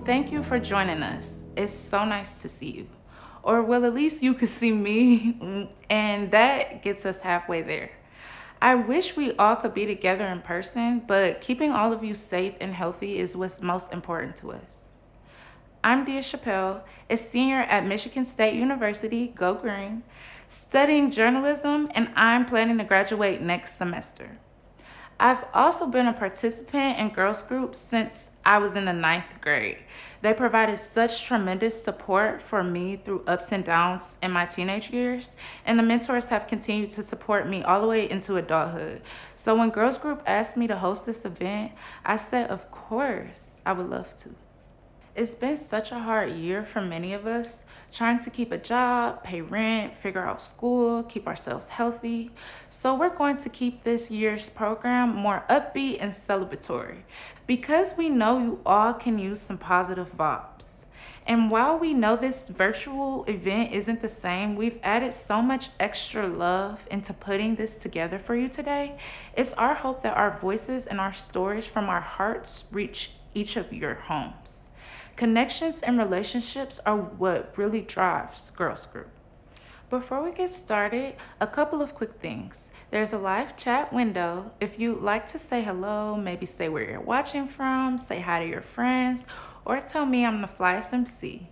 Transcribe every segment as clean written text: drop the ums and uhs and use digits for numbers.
thank you for joining us. It's so nice to see you. Or, well, at least you could see me, and that gets us halfway there. I wish we all could be together in person, but keeping all of you safe and healthy is what's most important to us. I'm Dia Chappelle, a senior at Michigan State University, Go Green, studying journalism, and I'm planning to graduate next semester. I've also been a participant in girls groups since I was in the 9th grade. They provided such tremendous support for me through ups and downs in my teenage years, and the mentors have continued to support me all the way into adulthood. So when girls group asked me to host this event, I said, of course, I would love to. It's been such a hard year for many of us, trying to keep a job, pay rent, figure out school, keep ourselves healthy. So we're going to keep this year's program more upbeat and celebratory because we know you all can use some positive vibes. And while we know this virtual event isn't the same, we've added so much extra love into putting this together for you today. It's our hope that our voices and our stories from our hearts reach each of your homes. Connections and relationships are what really drives Girls Group. Before we get started, a couple of quick things. There's a live chat window. If you'd like to say hello, maybe say where you're watching from, say hi to your friends, or tell me I'm the flyest MC.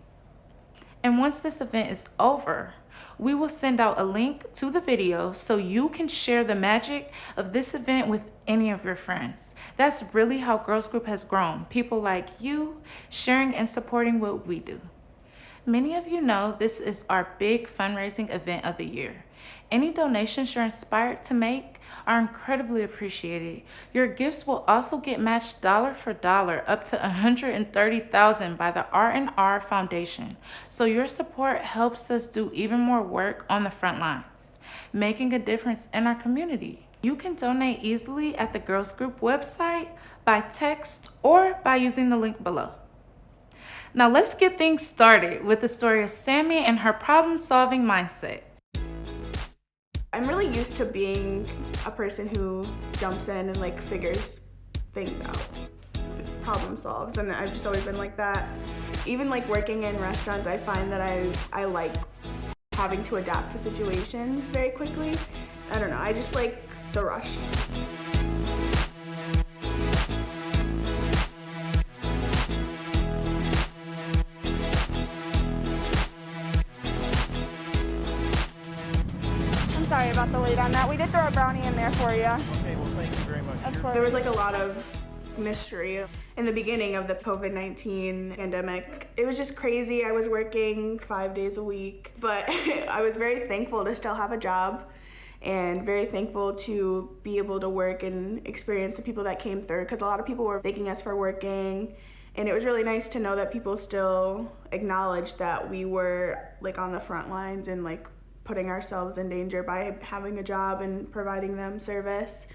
And once this event is over, we will send out a link to the video so you can share the magic of this event with any of your friends. That's really how Girls Group has grown. People like you sharing and supporting what we do. Many of you know this is our big fundraising event of the year. Any donations you're inspired to make are incredibly appreciated. Your gifts will also get matched dollar for dollar up to $130,000 by the R&R Foundation. So your support helps us do even more work on the front lines, making a difference in our community. You can donate easily at the Girls Group website, by text, or by using the link below. Now let's get things started with the story of Sammy and her problem-solving mindset. I'm really used to being a person who jumps in and like figures things out, problem solves, and I've just always been like that. Even like working in restaurants, I find that I like having to adapt to situations very quickly. I don't know, I just like the rush. Sorry about the late on that. We did throw a brownie in there for you. Okay, well thank you very much. There was like a lot of mystery in the beginning of the COVID-19 pandemic. It was just crazy. I was working 5 days a week, but I was very thankful to still have a job and very thankful to be able to work and experience the people that came through, because a lot of people were thanking us for working. And it was really nice to know that people still acknowledged that we were like on the front lines and like putting ourselves in danger by having a job and providing them service.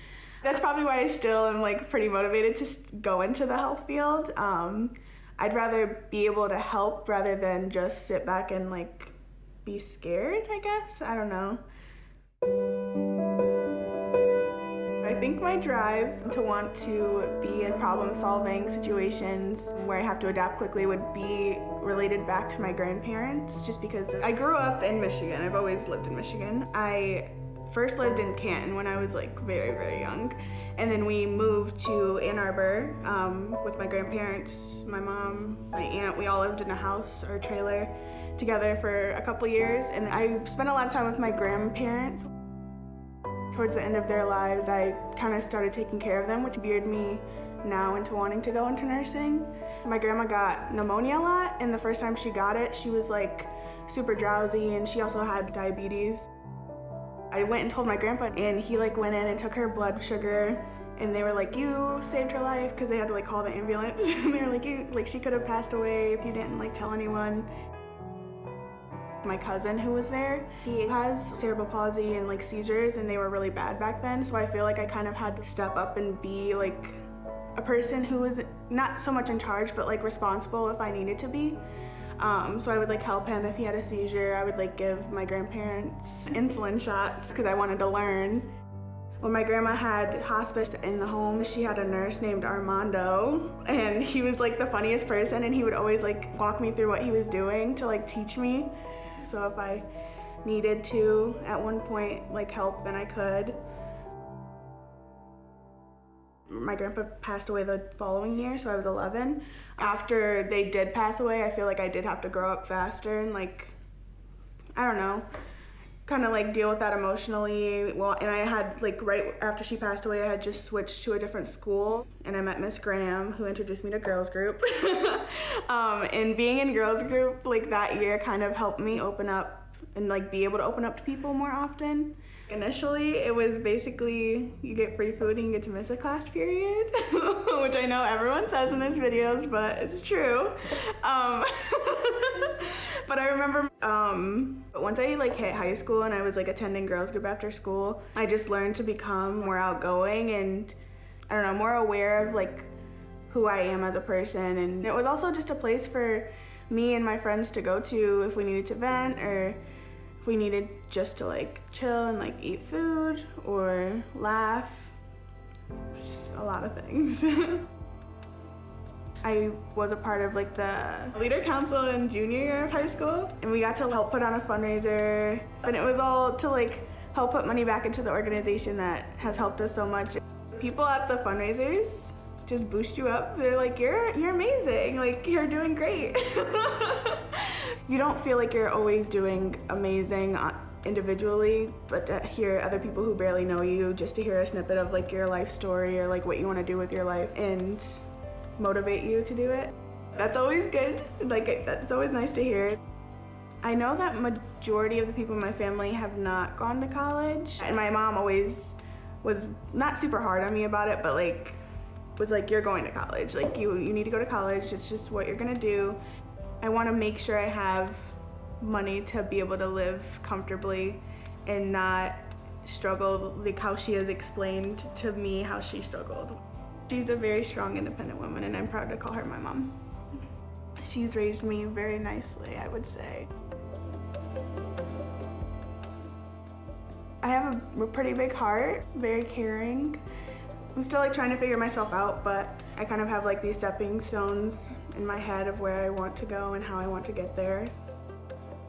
That's probably why I still am like pretty motivated to go into the health field. I'd rather be able to help rather than just sit back and like be scared, I guess. I don't know. I think my drive to want to be in problem-solving situations where I have to adapt quickly would be related back to my grandparents, just because I grew up in Michigan. I've always lived in Michigan. I first lived in Canton when I was like very, very young, and then we moved to Ann Arbor with my grandparents, my mom, my aunt. We all lived in a house or trailer together for a couple years, and I spent a lot of time with my grandparents. Towards the end of their lives, I kind of started taking care of them, which geared me now into wanting to go into nursing. My grandma got pneumonia a lot, and the first time she got it, she was like super drowsy, and she also had diabetes. I went and told my grandpa, and he like went in and took her blood sugar, and they were like, you saved her life, because they had to like call the ambulance. And they were like, she could have passed away if you didn't like tell anyone. My cousin who was there, he has cerebral palsy and like seizures, and they were really bad back then, so I feel like I kind of had to step up and be like a person who was not so much in charge but like responsible if I needed to be. So I would like help him if he had a seizure. I would like give my grandparents insulin shots because I wanted to learn. When my grandma had hospice in the home, she had a nurse named Armando, and he was like the funniest person, and he would always like walk me through what he was doing to like teach me. So if I needed to at one point like help, then I could. My grandpa passed away the following year, so I was 11. After they did pass away, I feel like I did have to grow up faster and like, I don't know, kind of like deal with that emotionally. Well, and I had like right after she passed away, I had just switched to a different school, and I met Miss Graham, who introduced me to girls group. And being in girls group like that year kind of helped me open up and like be able to open up to people more often. Initially, it was basically you get free food and you get to miss a class period, which I know everyone says in these videos, but it's true. But I remember once I like hit high school and I was like attending girls group after school, I just learned to become more outgoing and I don't know, more aware of like who I am as a person. And it was also just a place for me and my friends to go to if we needed to vent or if we needed just to like chill and like eat food or laugh. Just a lot of things. I was a part of like the leader council in junior year of high school, and we got to help put on a fundraiser, and it was all to like help put money back into the organization that has helped us so much. People at the fundraisers just boost you up. They're like, you're amazing, like you're doing great. You don't feel like you're always doing amazing individually, but to hear other people who barely know you, just to hear a snippet of like your life story or like what you want to do with your life and motivate you to do it. That's always good. Like that's always nice to hear. I know that majority of the people in my family have not gone to college, and my mom always was not super hard on me about it, but like was like, you're going to college. Like you need to go to college. It's just what you're gonna do. I want to make sure I have money to be able to live comfortably and not struggle like how she has explained to me how she struggled. She's a very strong, independent woman, and I'm proud to call her my mom. She's raised me very nicely, I would say. I have a pretty big heart, very caring. I'm still like trying to figure myself out, but I kind of have like these stepping stones in my head of where I want to go and how I want to get there.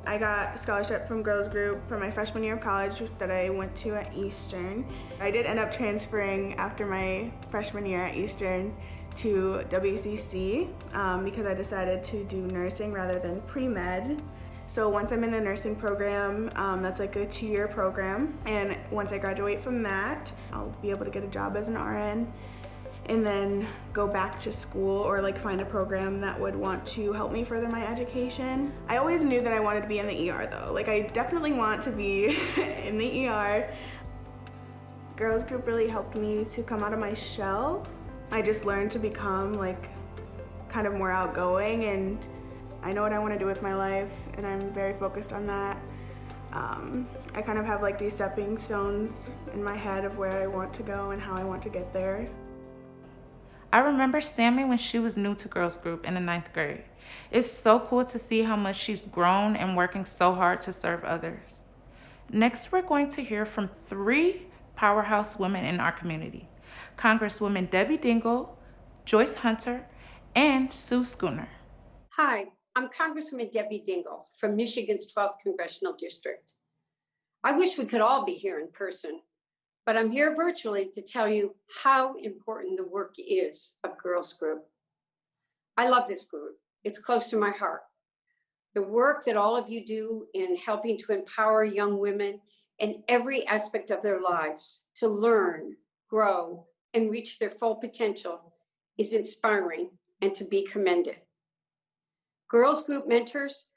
I got a scholarship from girls group for my freshman year of college that I went to at Eastern. I did end up transferring after my freshman year at Eastern to WCC because I decided to do nursing rather than pre-med. So once I'm in the nursing program, that's like a 2-year program, and once I graduate from that, I'll be able to get a job as an RN and then go back to school or like find a program that would want to help me further my education. I always knew that I wanted to be in the ER though. Like I definitely want to be in the ER. Girls group really helped me to come out of my shell. I just learned to become like kind of more outgoing, and I know what I want to do with my life and I'm very focused on that. I kind of have like these stepping stones in my head of where I want to go and how I want to get there. I remember Sammy when she was new to girls group in the 9th grade. It's so cool to see how much she's grown and working so hard to serve others. Next, we're going to hear from 3 powerhouse women in our community: Congresswoman Debbie Dingell, Joyce Hunter, and Sue Schooner. Hi, I'm Congresswoman Debbie Dingell from Michigan's 12th Congressional District. I wish we could all be here in person, but I'm here virtually to tell you how important the work is of Girls Group. I love this group. It's close to my heart. The work that all of you do in helping to empower young women in every aspect of their lives to learn, grow, and reach their full potential is inspiring and to be commended. Girls Group Mentors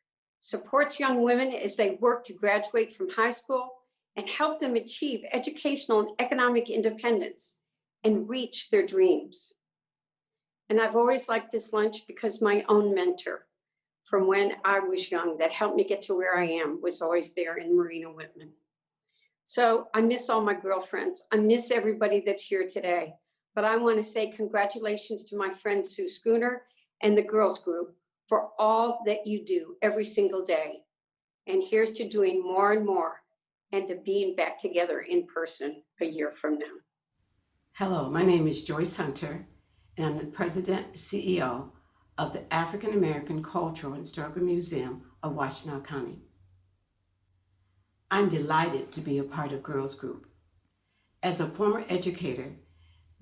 supports young women as they work to graduate from high school and help them achieve educational and economic independence and reach their dreams. And I've always liked this lunch because my own mentor from when I was young that helped me get to where I am was always there in Marina Whitman. So I miss all my girlfriends. I miss everybody that's here today. But I want to say congratulations to my friend Sue Schooner and the Girls Group for all that you do every single day. And here's to doing more and more and to being back together in person a year from now. Hello, my name is Joyce Hunter, and I'm the President and CEO of the African American Cultural and Historical Museum of Washtenaw County. I'm delighted to be a part of Girls Group. As a former educator,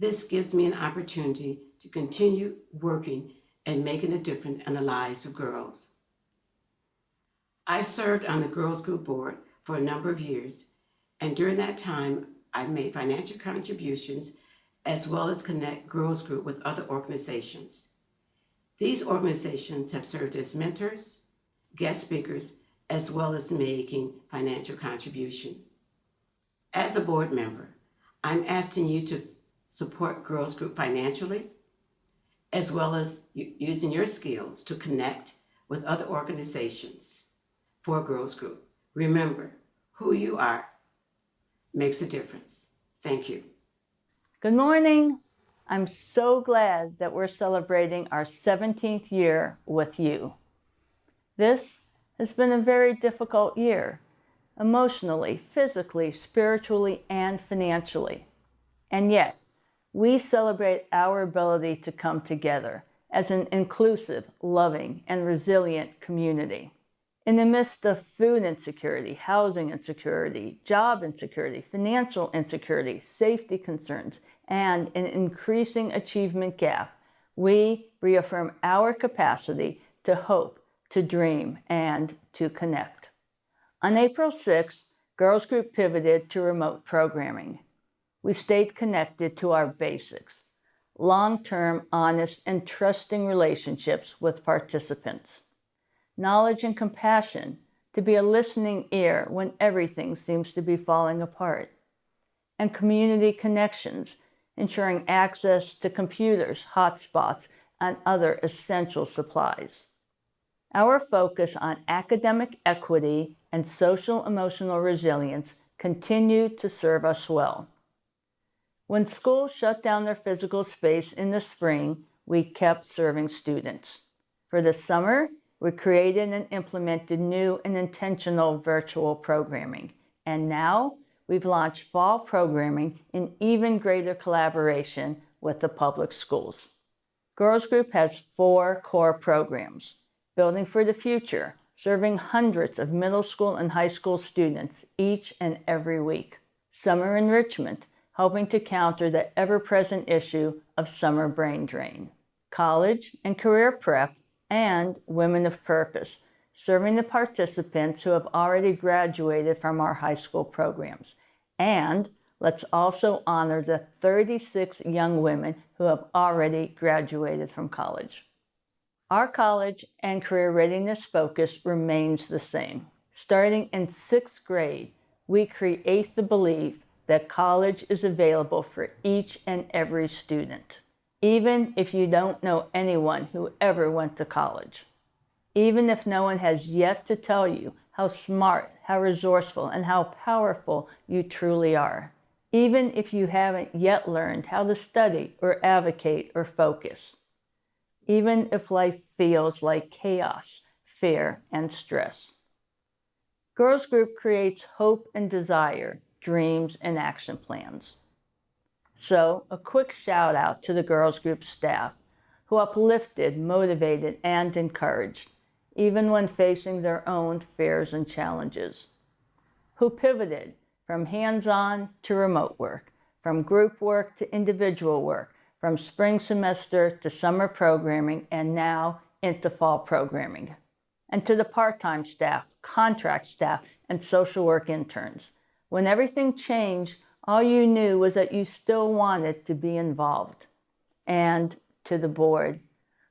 this gives me an opportunity to continue working and making a difference in the lives of girls. I've served on the Girls Group board for a number of years, and during that time, I've made financial contributions as well as connect Girls Group with other organizations. These organizations have served as mentors, guest speakers, as well as making financial contribution. As a board member, I'm asking you to support Girls Group financially, as well as using your skills to connect with other organizations for Girls Group. Remember, who you are makes a difference. Thank you. Good morning. I'm so glad that we're celebrating our 17th year with you. This has been a very difficult year, emotionally, physically, spiritually, and financially. And yet, we celebrate our ability to come together as an inclusive, loving, and resilient community. In the midst of food insecurity, housing insecurity, job insecurity, financial insecurity, safety concerns, and an increasing achievement gap, we reaffirm our capacity to hope, to dream, and to connect. On April 6th, Girls Group pivoted to remote programming. We stayed connected to our basics, long-term, honest, and trusting relationships with participants, knowledge and compassion to be a listening ear when everything seems to be falling apart, and community connections, ensuring access to computers, hotspots, and other essential supplies. Our focus on academic equity and social-emotional resilience continued to serve us well. When schools shut down their physical space in the spring, we kept serving students. For the summer, we created and implemented new and intentional virtual programming. And now we've launched fall programming in even greater collaboration with the public schools. Girls Group has 4 core programs: Building for the Future, serving hundreds of middle school and high school students each and every week; Summer Enrichment, helping to counter the ever-present issue of summer brain drain; College and Career Prep; and Women of Purpose, serving the participants who have already graduated from our high school programs. And let's also honor the 36 young women who have already graduated from college. Our college and career readiness focus remains the same. Starting in 6th grade, we create the belief that college is available for each and every student, even if you don't know anyone who ever went to college. Even if no one has yet to tell you how smart, how resourceful, and how powerful you truly are. Even if you haven't yet learned how to study or advocate or focus. Even if life feels like chaos, fear, and stress. Girls Group creates hope and desire, dreams and action plans. So, a quick shout out to the Girls Group staff who uplifted, motivated, and encouraged, even when facing their own fears and challenges. Who pivoted from hands-on to remote work, from group work to individual work, from spring semester to summer programming, and now into fall programming. And to the part-time staff, contract staff, and social work interns. When everything changed, all you knew was that you still wanted to be involved. And to the board,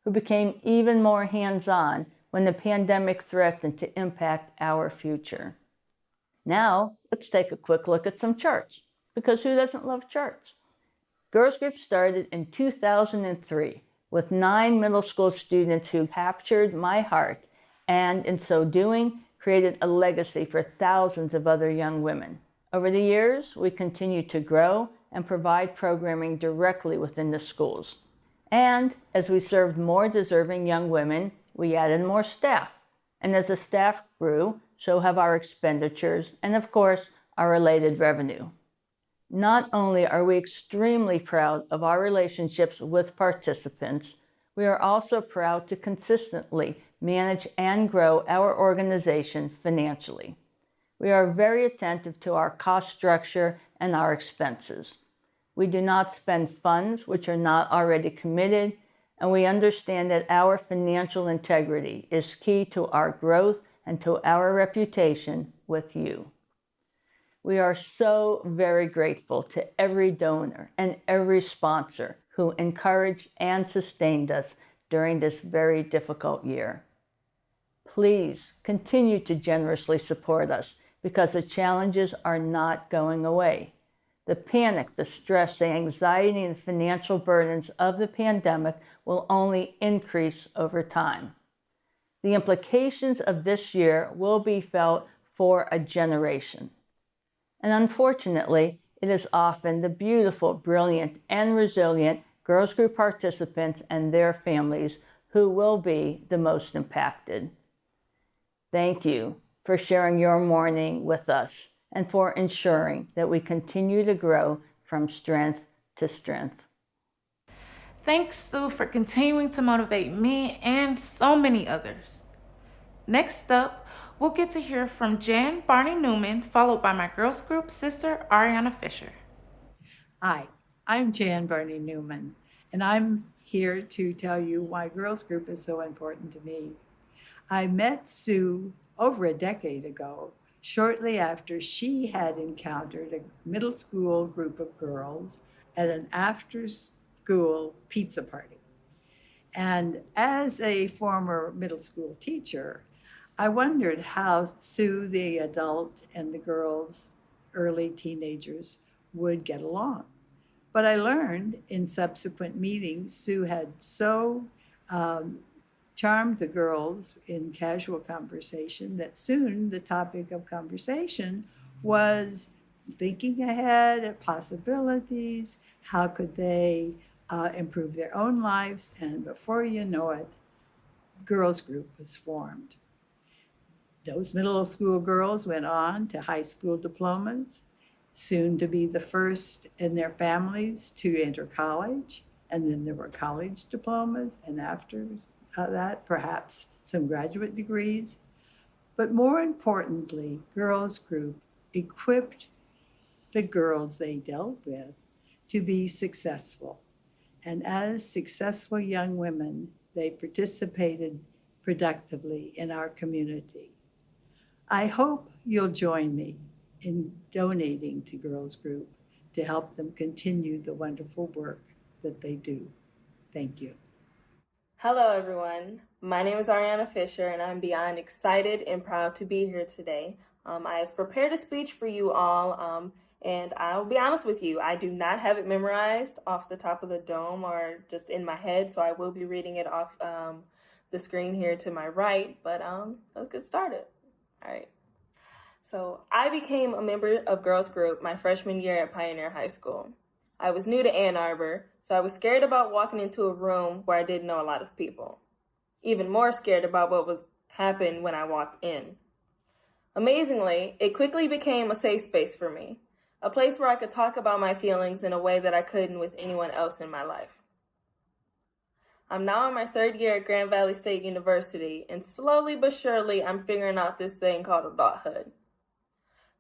who became even more hands-on when the pandemic threatened to impact our future. Now, let's take a quick look at some charts, because who doesn't love charts? Girls Group started in 2003 with 9 middle school students who captured my heart and, in so doing, created a legacy for thousands of other young women. Over the years, we continued to grow and provide programming directly within the schools. And as we served more deserving young women, we added more staff. And as the staff grew, so have our expenditures and, of course, our related revenue. Not only are we extremely proud of our relationships with participants, we are also proud to consistently manage and grow our organization financially. We are very attentive to our cost structure and our expenses. We do not spend funds which are not already committed, and we understand that our financial integrity is key to our growth and to our reputation with you. We are so very grateful to every donor and every sponsor who encouraged and sustained us during this very difficult year. Please continue to generously support us because the challenges are not going away. The panic, the stress, the anxiety, and the financial burdens of the pandemic will only increase over time. The implications of this year will be felt for a generation. And unfortunately, it is often the beautiful, brilliant, and resilient girls group participants and their families who will be the most impacted. Thank you for sharing your morning with us and for ensuring that we continue to grow from strength to strength. Thanks, Sue, for continuing to motivate me and so many others. Next up, we'll get to hear from Jan Barney Newman, followed by my girls group sister, Ariana Fisher. Hi, I'm Jan Barney Newman, and I'm here to tell you why girls group is so important to me. I met Sue over a decade ago, shortly after she had encountered a middle school group of girls at an after-school pizza party. And as a former middle school teacher, I wondered how Sue, the adult, and the girls, early teenagers, would get along. But I learned in subsequent meetings, Sue had so charmed the girls in casual conversation that soon the topic of conversation was thinking ahead at possibilities, how could they improve their own lives, and before you know it, girls group was formed. Those middle school girls went on to high school diplomas, soon to be the first in their families to enter college, and then there were college diplomas, and after that, perhaps some graduate degrees. But more importantly, girls group equipped the girls they dealt with to be successful. And as successful young women, they participated productively in our community. I hope you'll join me in donating to Girls Group to help them continue the wonderful work that they do. Thank you. Hello, everyone. My name is Ariana Fisher, and I'm beyond excited and proud to be here today. I've prepared a speech for you all, and I'll be honest with you, I do not have it memorized off the top of the dome or just in my head, so I will be reading it off the screen here to my right, but let's get started. All right. So I became a member of Girls Group my freshman year at Pioneer High School. I was new to Ann Arbor, so I was scared about walking into a room where I didn't know a lot of people. Even more scared about what would happen when I walked in. Amazingly, it quickly became a safe space for me, a place where I could talk about my feelings in a way that I couldn't with anyone else in my life. I'm now in my third year at Grand Valley State University, and slowly but surely I'm figuring out this thing called adulthood.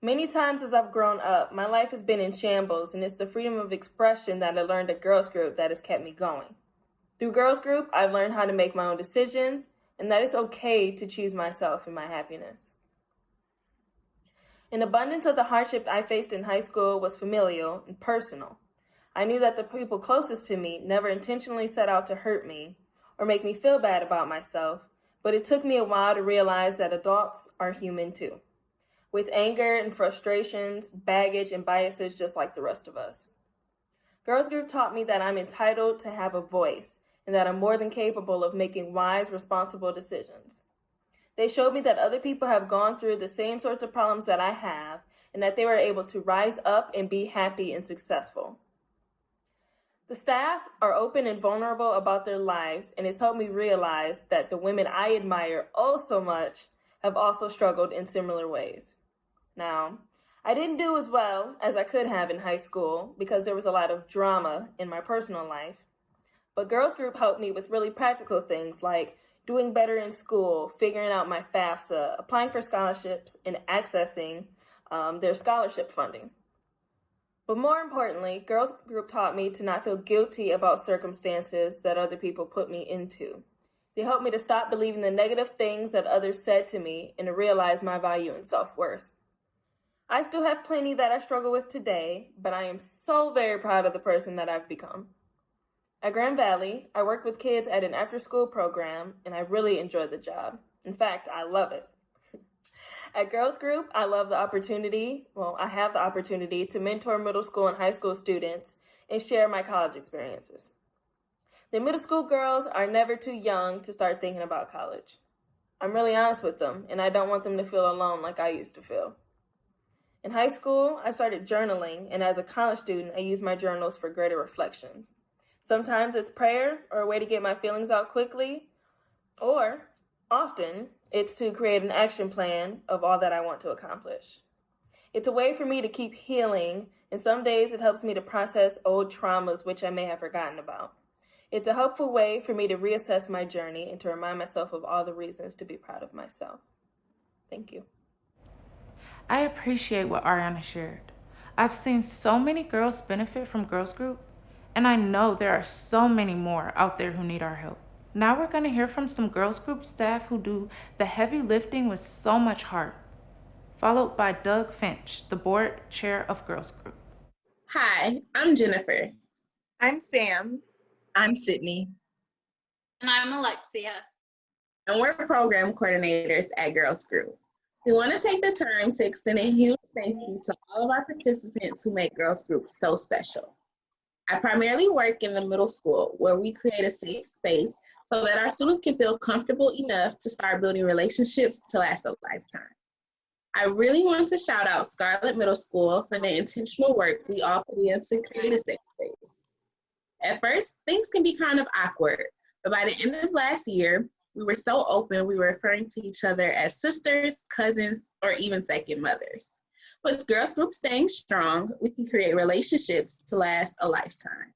Many times as I've grown up, my life has been in shambles, and it's the freedom of expression that I learned at Girls Group that has kept me going. Through Girls Group, I've learned how to make my own decisions, and that it's okay to choose myself and my happiness. An abundance of the hardship I faced in high school was familial and personal. I knew that the people closest to me never intentionally set out to hurt me or make me feel bad about myself, but it took me a while to realize that adults are human too, with anger and frustrations, baggage, and biases just like the rest of us. Girls Group taught me that I'm entitled to have a voice and that I'm more than capable of making wise, responsible decisions. They showed me that other people have gone through the same sorts of problems that I have and that they were able to rise up and be happy and successful. The staff are open and vulnerable about their lives, and it's helped me realize that the women I admire oh so much have also struggled in similar ways. Now, I didn't do as well as I could have in high school because there was a lot of drama in my personal life. But girls group helped me with really practical things like doing better in school, figuring out my FAFSA, applying for scholarships, and accessing their scholarship funding. But more importantly, girls group taught me to not feel guilty about circumstances that other people put me into. They helped me to stop believing the negative things that others said to me and to realize my value and self-worth. I still have plenty that I struggle with today, but I am so very proud of the person that I've become. At Grand Valley, I worked with kids at an after-school program, and I really enjoyed the job. In fact, I love it. At Girls Group, I have the opportunity to mentor middle school and high school students and share my college experiences. The middle school girls are never too young to start thinking about college. I'm really honest with them, and I don't want them to feel alone like I used to feel. In high school, I started journaling, and as a college student, I use my journals for greater reflections. Sometimes it's prayer or a way to get my feelings out quickly, or often it's to create an action plan of all that I want to accomplish. It's a way for me to keep healing, and some days it helps me to process old traumas which I may have forgotten about. It's a helpful way for me to reassess my journey and to remind myself of all the reasons to be proud of myself. Thank you. I appreciate what Ariana shared. I've seen so many girls benefit from Girls Group, and I know there are so many more out there who need our help. Now we're going to hear from some Girls Group staff who do the heavy lifting with so much heart, followed by Doug Finch, the board chair of Girls Group. Hi, I'm Jennifer. I'm Sam. I'm Sydney. And I'm Alexia. And we're program coordinators at Girls Group. We want to take the time to extend a huge thank you to all of our participants who make Girls Group so special. I primarily work in the middle school where we create a safe space so that our students can feel comfortable enough to start building relationships to last a lifetime. I really want to shout out Scarlett Middle School for the intentional work we all put in to create a safe space. At first, things can be kind of awkward, but by the end of last year, we were so open we were referring to each other as sisters, cousins, or even second mothers. With Girls Group staying strong, we can create relationships to last a lifetime.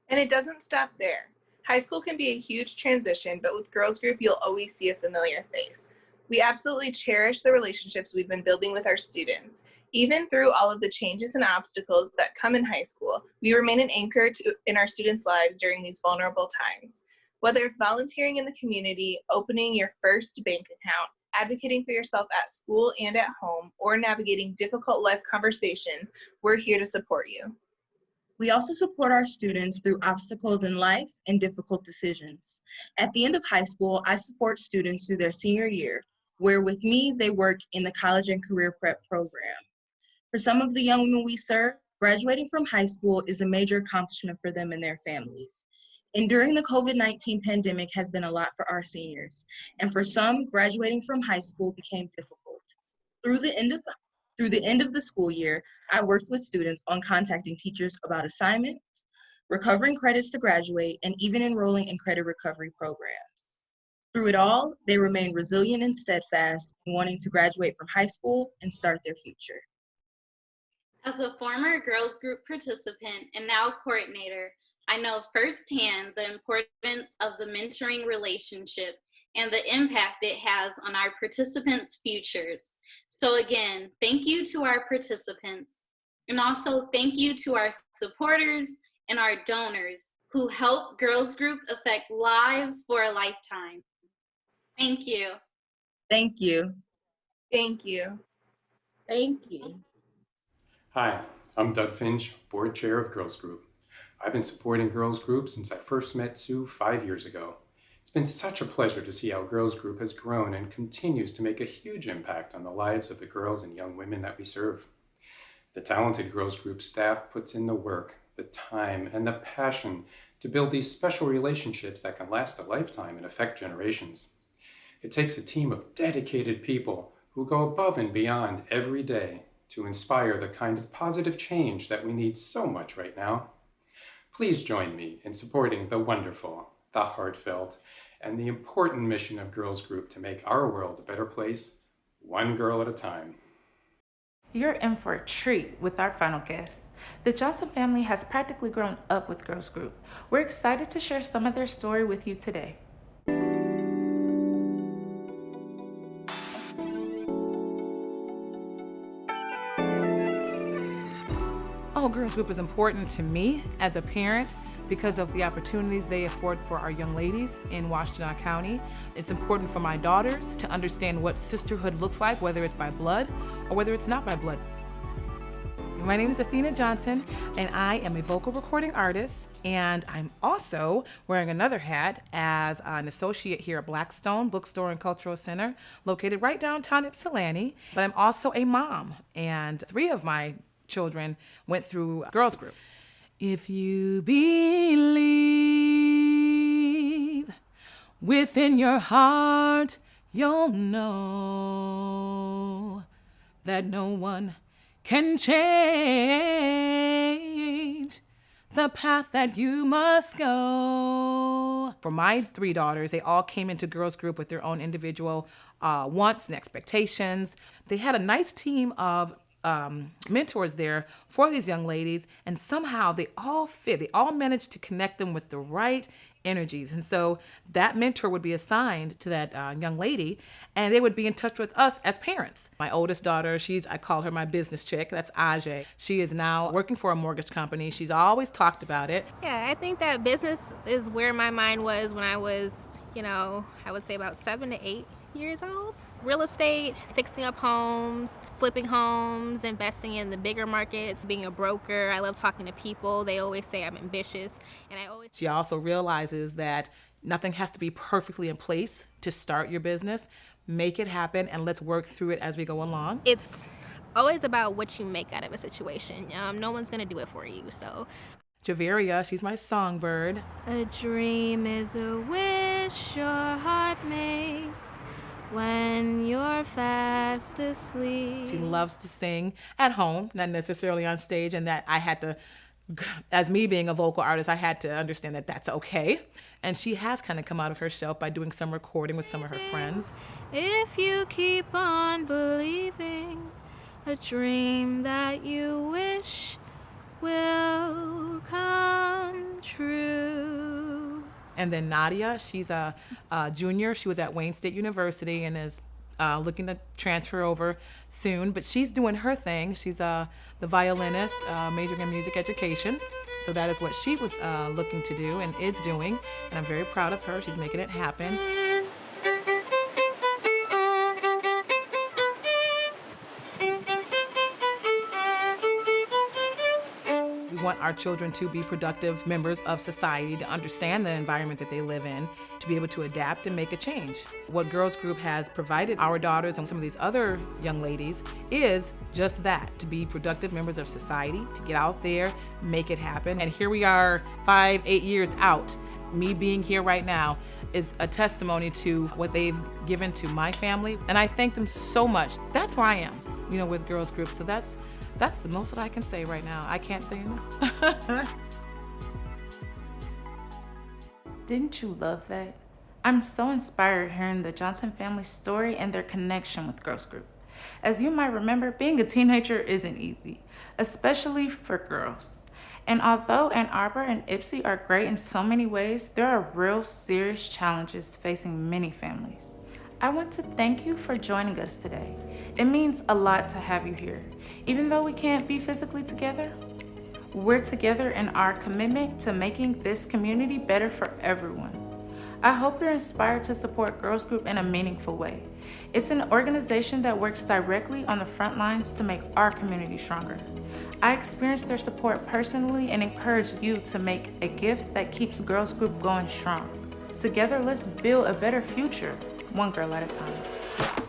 And it doesn't stop there. High school can be a huge transition, but with Girls Group, you'll always see a familiar face. We absolutely cherish the relationships we've been building with our students. Even through all of the changes and obstacles that come in high school, we remain an anchor in our students' lives during these vulnerable times. Whether it's volunteering in the community, opening your first bank account, advocating for yourself at school and at home, or navigating difficult life conversations, we're here to support you. We also support our students through obstacles in life and difficult decisions. At the end of high school, I support students through their senior year, where with me, they work in the college and career prep program. For some of the young women we serve, graduating from high school is a major accomplishment for them and their families. Enduring the COVID-19 pandemic has been a lot for our seniors, and for some, graduating from high school became difficult. Through the end of the school year, I worked with students on contacting teachers about assignments, recovering credits to graduate, and even enrolling in credit recovery programs. Through it all, they remained resilient and steadfast in wanting to graduate from high school and start their future. As a former Girls Group participant and now coordinator, I know firsthand the importance of the mentoring relationship and the impact it has on our participants' futures. So again, thank you to our participants, and also thank you to our supporters and our donors who help Girls Group affect lives for a lifetime. Thank you. Thank you. Thank you. Thank you. Hi, I'm Doug Finch, board chair of Girls Group. I've been supporting Girls Group since I first met Sue 5 years ago. It's been such a pleasure to see how Girls Group has grown and continues to make a huge impact on the lives of the girls and young women that we serve. The talented Girls Group staff puts in the work, the time, and the passion to build these special relationships that can last a lifetime and affect generations. It takes a team of dedicated people who go above and beyond every day to inspire the kind of positive change that we need so much right now. Please join me in supporting the wonderful, the heartfelt, and the important mission of Girls Group to make our world a better place, one girl at a time. You're in for a treat with our final guest. The Johnson family has practically grown up with Girls Group. We're excited to share some of their story with you today. Oh, Girls Group is important to me as a parent because of the opportunities they afford for our young ladies in Washtenaw County. It's important for my daughters to understand what sisterhood looks like, whether it's by blood or whether it's not by blood. My name is Athena Johnson, and I am a vocal recording artist, and I'm also wearing another hat as an associate here at Blackstone Bookstore and Cultural Center, located right downtown Ypsilanti. But I'm also a mom, and 3 of my children went through Girls Group. If you believe within your heart, you'll know that no one can change the path that you must go. For my 3 daughters, they all came into Girls Group with their own individual wants and expectations. They had a nice team of mentors there for these young ladies, and somehow they all fit. They all managed to connect them with the right energies. And so that mentor would be assigned to that young lady, and they would be in touch with us as parents. My oldest daughter, I call her my business chick. That's Ajay. She is now working for a mortgage company. She's always talked about it. Yeah, I think that business is where my mind was when I was, I would say about 7 to 8 years old. Real estate, fixing up homes, flipping homes, investing in the bigger markets, being a broker. I love talking to people. They always say I'm ambitious. She also realizes that nothing has to be perfectly in place to start your business. Make it happen, and let's work through it as we go along. It's always about what you make out of a situation. No one's going to do it for you, so. Javaria, she's my songbird. A dream is a wish your heart makes when you're fast asleep. She loves to sing at home, not necessarily on stage, and that I had to, as me being a vocal artist, I had to understand that that's okay. And she has kind of come out of her shell by doing some recording with some of her friends. If you keep on believing, a dream that you wish will come true. And then Nadia, she's a junior. She was at Wayne State University and is looking to transfer over soon. But she's doing her thing. She's the violinist, majoring in music education. So that is what she was looking to do and is doing. And I'm very proud of her. She's making it happen. We want our children to be productive members of society, to understand the environment that they live in, to be able to adapt and make a change. What Girls Group has provided our daughters and some of these other young ladies is just that, to be productive members of society, to get out there, make it happen. And here we are 5, 8 years out. Me being here right now is a testimony to what they've given to my family, and I thank them so much. That's where I am, with Girls Group. So that's the most that I can say right now. I can't say enough. Didn't you love that? I'm so inspired hearing the Johnson family's story and their connection with Girls Group. As you might remember, being a teenager isn't easy, especially for girls. And although Ann Arbor and Ypsi are great in so many ways, there are real serious challenges facing many families. I want to thank you for joining us today. It means a lot to have you here. Even though we can't be physically together, we're together in our commitment to making this community better for everyone. I hope you're inspired to support Girls Group in a meaningful way. It's an organization that works directly on the front lines to make our community stronger. I experienced their support personally and encourage you to make a gift that keeps Girls Group going strong. Together, let's build a better future, one girl at a time.